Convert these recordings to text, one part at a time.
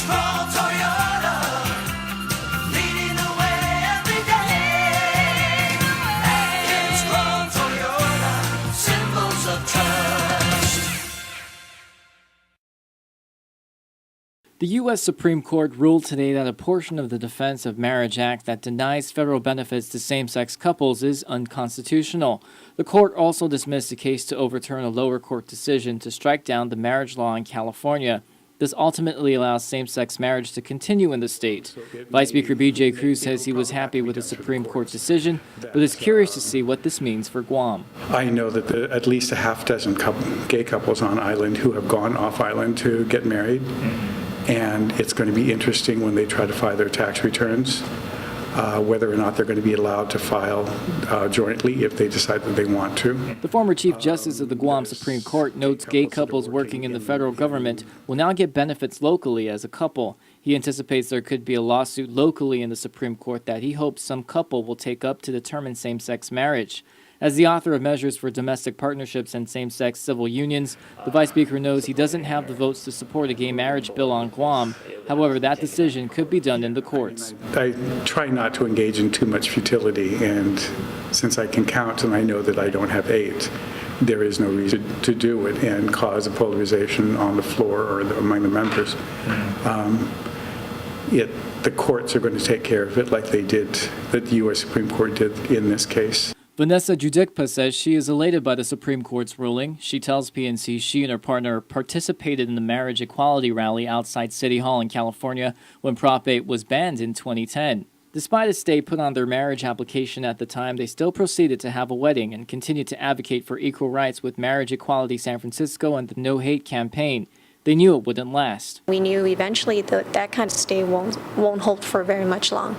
Strong Toyota, leading the way every day. And strong Toyota, symbols of trust. The U.S. Supreme Court ruled today that a portion of the Defense of Marriage Act that denies federal benefits to same-sex couples is unconstitutional. The court also dismissed a case to overturn a lower court decision to strike down the marriage law in California. This ultimately allows same-sex marriage to continue in the state. Vice Speaker B.J. Cruz says he was happy with the Supreme Court decision, but is curious to see what this means for Guam. I know that at least a half dozen gay couples on island who have gone off island to get married. And it's going to be interesting when they try to file their tax returns, whether or not they're going to be allowed to file jointly if they decide that they want to. The former Chief Justice of the Guam Supreme Court notes gay couples working in the federal government will now get benefits locally as a couple. He anticipates there could be a lawsuit locally in the Supreme Court that he hopes some couple will take up to determine same-sex marriage. As the author of measures for domestic partnerships and same-sex civil unions, the Vice Speaker knows he doesn't have the votes to support a gay marriage bill on Guam. However, that decision could be done in the courts. I try not to engage in too much futility, and since I can count and I know that I don't have 8, there is no reason to do it and cause a polarization on the floor or among the members. The courts are going to take care of it like they did, that the U.S. Supreme Court did in this case. Vanessa Judikpa says she is elated by the Supreme Court's ruling. She tells PNC she and her partner participated in the marriage equality rally outside City Hall in California when Prop 8 was banned in 2010. Despite a stay put on their marriage application at the time, they still proceeded to have a wedding and continued to advocate for equal rights with Marriage Equality San Francisco and the No Hate campaign. They knew it wouldn't last. We knew eventually that kind of stay won't hold for very much long,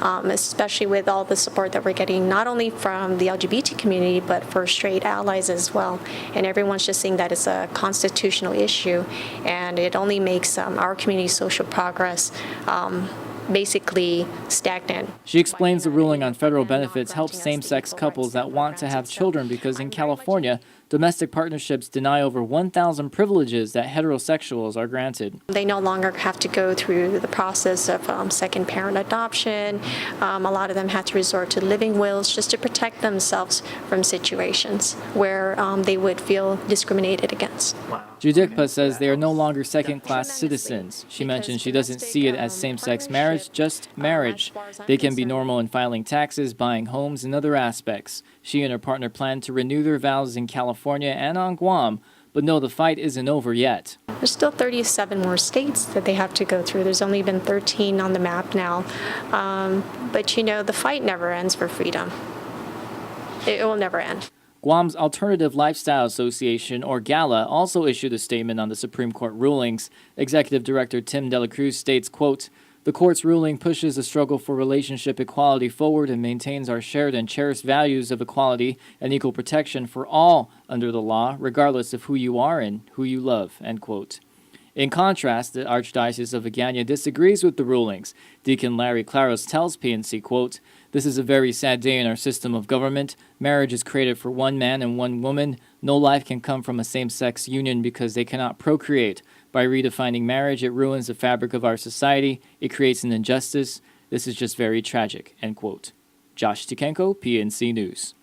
especially with all the support that we're getting, not only from the LGBT community, but for straight allies as well. And everyone's just seeing that it's a constitutional issue, and it only makes our community's social progress basically stagnant. She explains the ruling on federal benefits helps same-sex couples that want to have children because in California, domestic partnerships deny over 1,000 privileges that heterosexuals are granted. They no longer have to go through the process of second parent adoption. A lot of them had to resort to living wills just to protect themselves from situations where they would feel discriminated against. Judikpa says they are no longer second-class citizens. She mentioned she doesn't see it as same-sex marriage, just marriage. They can be normal in filing taxes, buying homes, and other aspects. She and her partner plan to renew their vows in California and on Guam, but no, the fight isn't over yet. There's still 37 more states that they have to go through. There's only been 13 on the map now. But you know, the fight never ends for freedom. It will never end. Guam's Alternative Lifestyle Association, or GALA, also issued a statement on the Supreme Court rulings. Executive Director Tim Dela Cruz states, quote, "The court's ruling pushes the struggle for relationship equality forward and maintains our shared and cherished values of equality and equal protection for all under the law, regardless of who you are and who you love," end quote. In contrast, the Archdiocese of Agana disagrees with the rulings. Deacon Larry Claros tells PNC, quote, "This is a very sad day in our system of government. Marriage is created for one man and one woman. No life can come from a same-sex union because they cannot procreate. By redefining marriage, it ruins the fabric of our society. It creates an injustice. This is just very tragic," end quote. Josh Tikenko, PNC News.